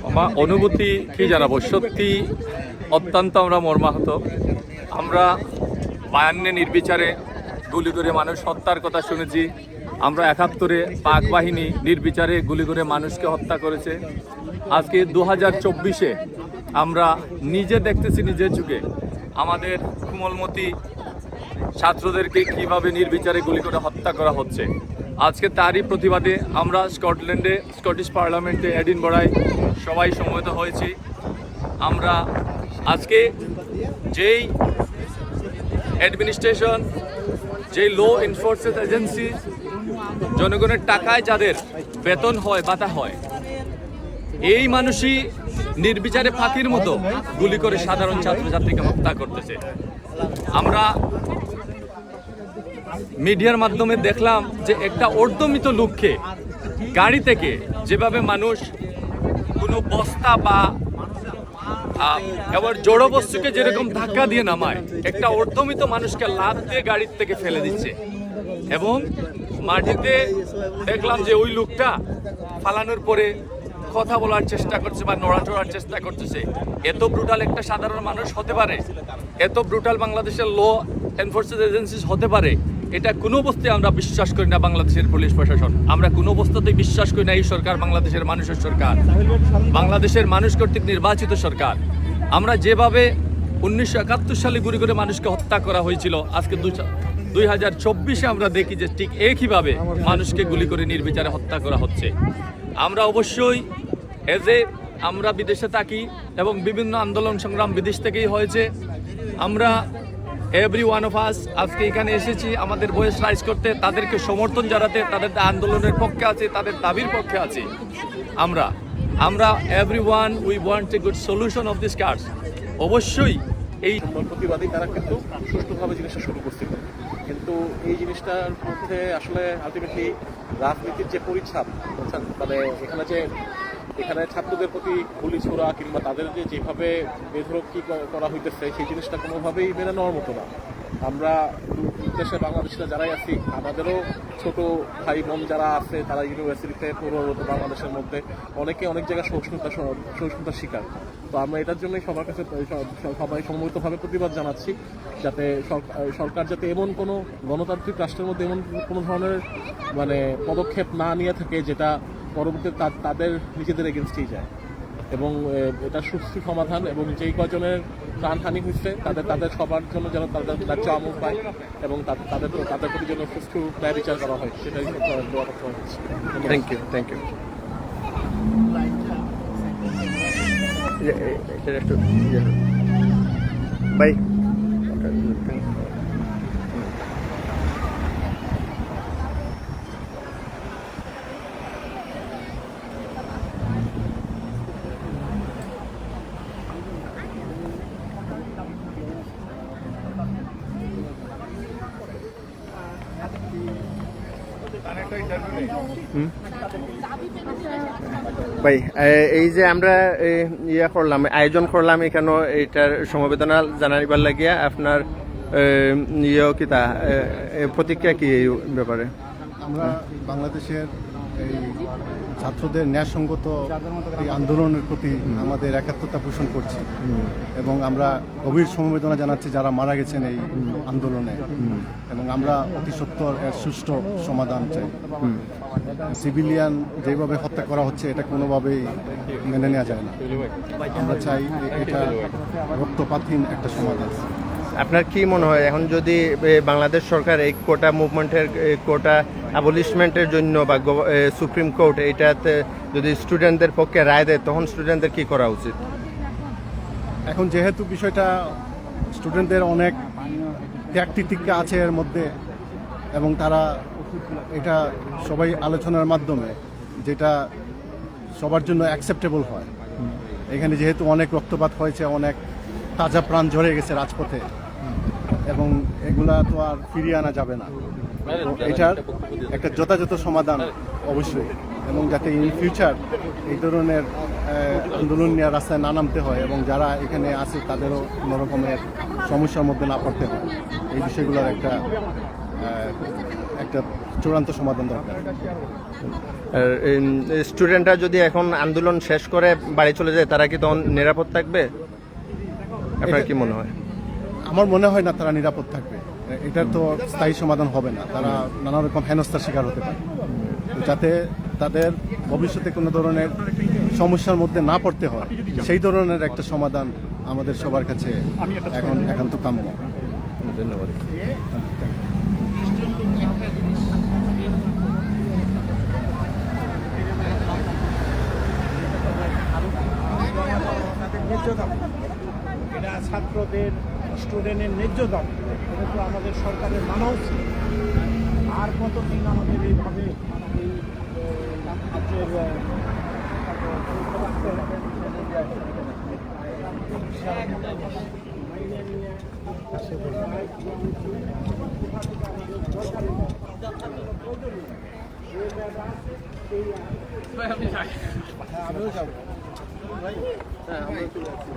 আমার অনুভূতি কি জানাবো, সত্যি অত্যন্ত আমরা মর্মাহত। আমরা 52 নির্বিচারে গুলি করে মানুষ হত্যার কথা শুনেছি। আমরা 71-এ পাক বাহিনী নির্বিচারে গুলি করে মানুষকে হত্যা করেছে। আজকে 2024-এ আমরা নিজে দেখতেছি নিজের যুগে আমাদের কোমলমতি ছাত্রদেরকে কিভাবে নির্বিচারে গুলি করে হত্যা করা হচ্ছে। আজকে তারই প্রতিবাদে আমরা স্কটল্যান্ডে স্কটিশ পার্লামেন্টে এডিনবরায় সবাই সমবেত হয়েছি। আমরা আজকে যেই অ্যাডমিনিস্ট্রেশন, যেই ল এনফোর্সমেন্ট এজেন্সি জনগণের টাকায় যাদের বেতন হয়, ভাতা হয়, এই মানুষই নির্বিচারে ফাঁকির মতো গুলি করে সাধারণ ছাত্রছাত্রীকে হত্যা করতেছে। আমরা মিডিয়ার মাধ্যমে দেখলাম যে একটা অর্ধমৃত লোককে গাড়ি থেকে যেভাবে মানুষ কোনো বস্তা বা এবার জড় বস্তুকে যেরকম ধাক্কা দিয়ে নামায়, একটা অর্ধমৃত মানুষকে লাফ দিয়ে গাড়ির থেকে ফেলে দিচ্ছে। এবং মাটিতে দেখলাম যে ওই লোকটা ফালানোর পরে কথা বলার চেষ্টা করছে বা নড়াচড়ার চেষ্টা করতেছে। এত ব্রুটাল একটা সাধারণ মানুষ হতে পারে, এত ব্রুটাল বাংলাদেশের ল এনফোর্সমেন্ট এজেন্সিস হতে পারে, এটা কোনো অবস্থায় আমরা বিশ্বাস করি না। বাংলাদেশের পুলিশ প্রশাসন, আমরা কোনো অবস্থাতেই বিশ্বাস করি না এই সরকার বাংলাদেশের মানুষের সরকার, বাংলাদেশের মানুষ কর্তৃক নির্বাচিত সরকার। আমরা যেভাবে 1971 সালে গুলি করে মানুষকে হত্যা করা হয়েছিল, আজকে 2024-এ আমরা দেখি যে ঠিক একইভাবে মানুষকে গুলি করে নির্বিচারে হত্যা করা হচ্ছে। আমরা অবশ্যই আমরা বিদেশে থাকি এবং বিভিন্ন আন্দোলন সংগ্রাম বিদেশ থেকেই হয়েছে। আমরা এভরি ওয়ান অফ আস আজকে এখানে এসেছি আমাদের ভয়েস রাইজ করতে, তাদেরকে সমর্থন জানাতে, তাদের আন্দোলনের পক্ষে আছে, তাদের দাবির পক্ষে আছে। আমরা every one we want a good solution of this কাজ। অবশ্যই এই প্রতিবাদী তারা কিন্তু সুষ্ঠুভাবে জিনিসটা শুরু করছিল, কিন্তু এই জিনিসটার মধ্যে আসলে আলটিমেটলি রাজনীতির যে পরিচ্ছাপ, মানে এখানে ছাত্রদের প্রতি গুলি ছোড়া কিংবা তাদের যেভাবে বেধরক্ষী করা হইতেছে, সেই জিনিসটা কোনোভাবেই মেনে নেওয়ার মতো না। আমরা দেশে বাংলাদেশিরা যারাই আছি, আমাদেরও ছোট ভাই বোন যারা আছে, তারা ইউনিভার্সিটিতে পূর্ববর্তী বাংলাদেশের মধ্যে অনেকে অনেক জায়গায় সহিষ্ণুতার শিকার। তো আমরা এটার জন্যই সবার কাছে সবাই সমবেতভাবে প্রতিবাদ জানাচ্ছি, যাতে সরকার যাতে এমন কোনো গণতান্ত্রিক রাষ্ট্রের মধ্যে এমন কোনো ধরনের মানে পদক্ষেপ না নিয়ে থাকে যেটা পরবর্তীতে তাদের নিজেদের এগেনস্টেই যায়। এবং এটা সুষ্ঠু সমাধান, এবং যেই কজনের প্রাণহানি হয়েছে তাদের সবার জন্য যেন তাদের ন্যায্য আমল পায় এবং তাদের প্রতি যেন সুষ্ঠু ন্যায় বিচার করা হয়, সেটাই দোয়া করতে হচ্ছে। Thank you. বাই। ভাই, এই যে আমরা আয়োজন করলাম এখানে, এইটার সমবেদনা জানাইবার লাগিয়া আপনার কিতা প্রতিক্রিয়া কি এই ব্যাপারে? আমরা বাংলাদেশের এই ছাত্রদের ন্যায়সঙ্গত এই আন্দোলনের প্রতি আমাদের একাত্মতা পোষণ করছি এবং আমরা গভীর সমবেদনা জানাচ্ছি যারা মারা গেছেন এই আন্দোলনে, এবং আমরা অতি সত্বর এর সুষ্ঠু সমাধান চাই। সিভিলিয়ান যেভাবে হত্যা করা হচ্ছে এটা কোনোভাবেই মেনে নেওয়া যায় না। আমরা চাই এটা রক্তপাতহীন একটা সমাধান। আপনার কি মনে হয় এখন যদি বাংলাদেশ সরকার এই কোটা মুভমেন্টের কোটা অ্যাবলিশমেন্টের জন্য বা সুপ্রিম কোর্ট এইটাতে যদি স্টুডেন্টদের পক্ষে রায় দেয়, তখন স্টুডেন্টদের কি করা উচিত? এখন যেহেতু বিষয়টা স্টুডেন্টদের অনেক ত্যাগ তিতিক্ষা আছে এর মধ্যে, এবং তারা এটা সবাই আলোচনার মাধ্যমে যেটা সবার জন্য অ্যাকসেপ্টেবল হয়। এখানে যেহেতু অনেক রক্তপাত হয়েছে, অনেক তাজা প্রাণ ঝরে গেছে রাজপথে, এবং এগুলা তো আর ফিরিয়ে আনা যাবে না। এটার একটা যথাযথ সমাধান অবশ্যই, এবং যাতে ইন ফিউচার এই ধরনের আন্দোলন নিয়ে রাস্তায় না নামতে হয় এবং যারা এখানে আছে তাদেরও কোনো রকমের সমস্যার মধ্যে না পড়তে হয়, এই বিষয়গুলোর একটা একটা চূড়ান্ত সমাধান দরকার। আর স্টুডেন্টরা যদি এখন আন্দোলন শেষ করে বাড়ি চলে যায় তারা কি তখন নিরাপদ থাকবে? আপনার কি মনে হয়? আমার মনে হয় না তারা নিরাপদ থাকবে। এটার তো স্থায়ী সমাধান হবে না, তারা নানা রকম হেনস্থার শিকার হতে পারে। তো যাতে তাদের ভবিষ্যতে কোনো ধরনের সমস্যার মধ্যে না পড়তে হয়, সেই ধরনের একটা সমাধান আমাদের সবার কাছে এখন একান্ত কাম্য। ধন্যবাদ। ন্যায্য দাবি, এটা ছাত্রদের স্টুডেন্টের ন্যায্য দাবি, এটা তো আমাদের সরকারের মানা উচিত। আর কতদিন আমাদের এইভাবে এই রাজ্যের আমিও যাবো। হ্যাঁ, আমরা চলে যাচ্ছি।